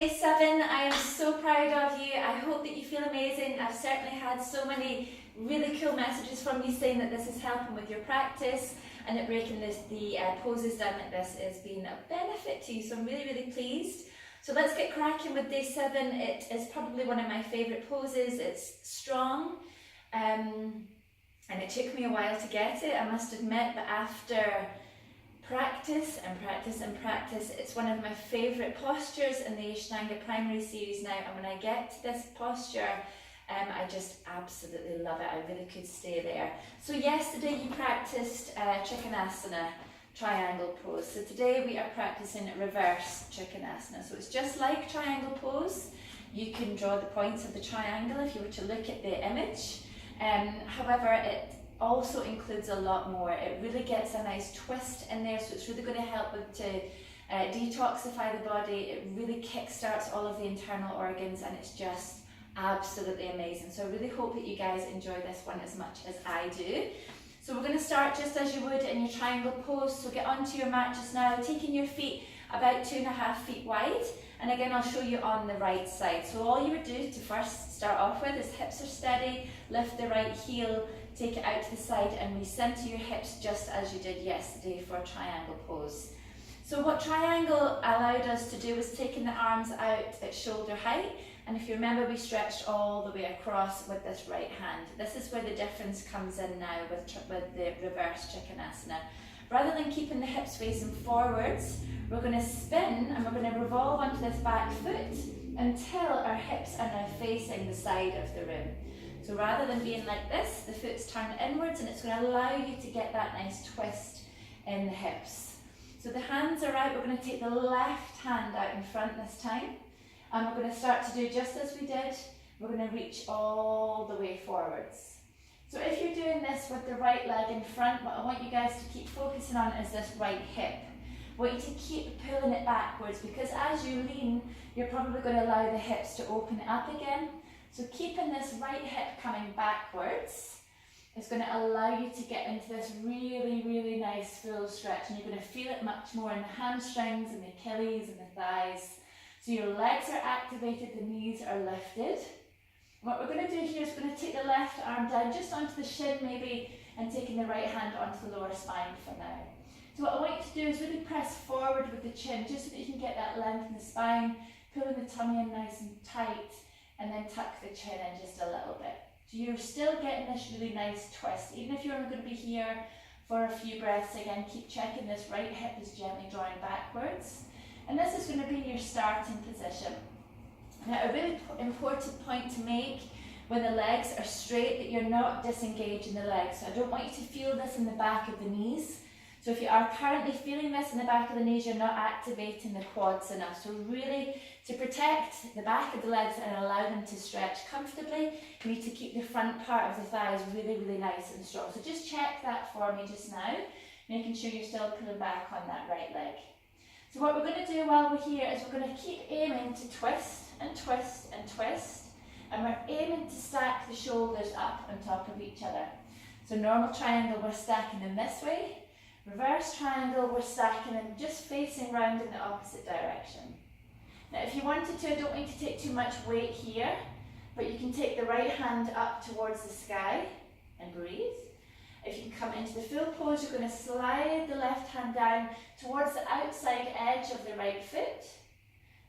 Day 7, I am so proud of you. I hope that you feel amazing. I've certainly had so many really cool messages from you saying that this is helping with your practice and that breaking the poses down like this has been a benefit to you, so I'm really, really pleased. So let's get cracking with day 7. It is probably one of my favourite poses. It's strong and it took me a while to get it, I must admit, but after practice and practice and practice, it's one of my favourite postures in the Ashtanga primary series now, and when I get to this posture I just absolutely love it. I really could stay there. So yesterday you practiced Trikonasana, triangle pose. So today we are practicing reverse Trikonasana. So it's just like triangle pose. You can draw the points of the triangle if you were to look at the image. However, it also includes a lot more. It really gets a nice twist in there, so it's really going to help to detoxify the body. It really kickstarts all of the internal organs, and it's just absolutely amazing. So I really hope that you guys enjoy this one as much as I do. So we're going to start just as you would in your triangle pose. So get onto your mat just now, taking your feet about 2.5 feet wide, and again I'll show you on the right side. So all you would do to first start off with is hips are steady, lift the right heel, take it out to the side and recenter your hips just as you did yesterday for triangle pose. So what triangle allowed us to do was taking the arms out at shoulder height, and if you remember we stretched all the way across with this right hand. This is where the difference comes in now with the reverse Trikonasana. Rather than keeping the hips facing forwards, we're going to spin and we're going to revolve onto this back foot until our hips are now facing the side of the room. So rather than being like this, the foot's turned inwards, and it's going to allow you to get that nice twist in the hips. So the hands are out. We're going to take the left hand out in front this time, and we're going to start to do just as we did. We're going to reach all the way forwards. So if you're doing this with the right leg in front, what I want you guys to keep focusing on is this right hip. I want you to keep pulling it backwards, because as you lean, you're probably going to allow the hips to open up again. So keeping this right hip coming backwards is going to allow you to get into this really, really nice full stretch, and you're going to feel it much more in the hamstrings and the Achilles and the thighs. So your legs are activated, the knees are lifted. What we're going to do here is we're going to take the left arm down just onto the shin maybe, and taking the right hand onto the lower spine for now. So what I want you to do is really press forward with the chin, just so that you can get that length in the spine, pulling the tummy in nice and tight, and then tuck the chin in just a little bit. So you're still getting this really nice twist. Even if you're only going to be here for a few breaths, again, keep checking this right hip is gently drawing backwards. And this is going to be your starting position. Now, a really important point to make when the legs are straight, that you're not disengaging the legs. So I don't want you to feel this in the back of the knees. So if you are currently feeling this in the back of the knees, you're not activating the quads enough. So really, to protect the back of the legs and allow them to stretch comfortably, you need to keep the front part of the thighs really, really nice and strong. So just check that for me just now, making sure you're still pulling back on that right leg. So what we're going to do while we're here is we're going to keep aiming to twist and twist and twist, and we're aiming to stack the shoulders up on top of each other. So normal triangle, we're stacking them this way. Reverse triangle, we're stacking them just facing round in the opposite direction. Now if you wanted to, I don't want you to take too much weight here, but you can take the right hand up towards the sky and breathe. If you come into the full pose, you're going to slide the left hand down towards the outside edge of the right foot.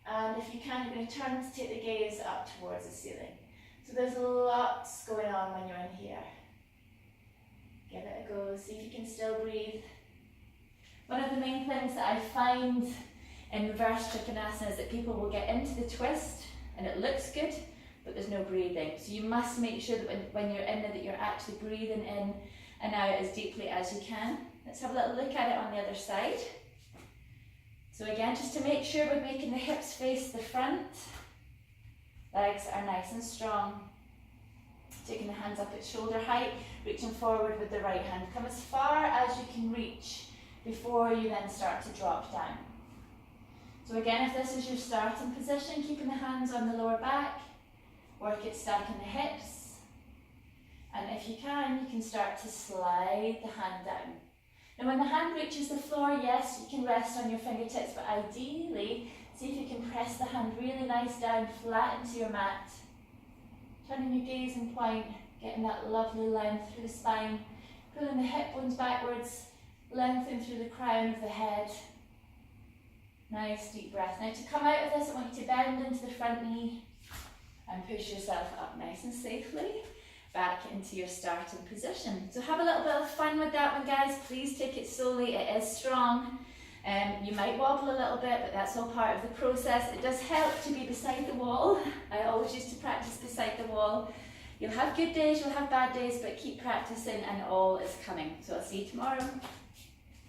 And if you can, you're going to turn to take the gaze up towards the ceiling. So there's lots going on when you're in here. Give it a go, see if you can still breathe. One of the main things that I find in reverse Trikonasana is that people will get into the twist and it looks good, but there's no breathing. So you must make sure that when you're in there, that you're actually breathing in and out as deeply as you can. Let's have a little look at it on the other side. So again, just to make sure we're making the hips face the front, legs are nice and strong. Taking the hands up at shoulder height, reaching forward with the right hand. Come as far as you can reach before you then start to drop down. So again, if this is your starting position, keeping the hands on the lower back, work at stacking the hips. And if you can start to slide the hand down. Now when the hand reaches the floor, yes, you can rest on your fingertips, but ideally See if you can press the hand really nice down, flat into your mat. Turning your gaze and point, getting that lovely length through the spine, pulling the hip bones backwards, lengthen through the crown of the head. Nice deep breath. Now to come out of this, I want you to bend into the front knee and push yourself up nice and safely back into your starting position. So have a little bit of fun with that one, guys. Please take it slowly, it is strong. You might wobble a little bit, but that's all part of the process. It does help to be beside the wall. I always used to practice beside the wall. You'll have good days, you'll have bad days, but keep practicing and all is coming. So I'll see you tomorrow.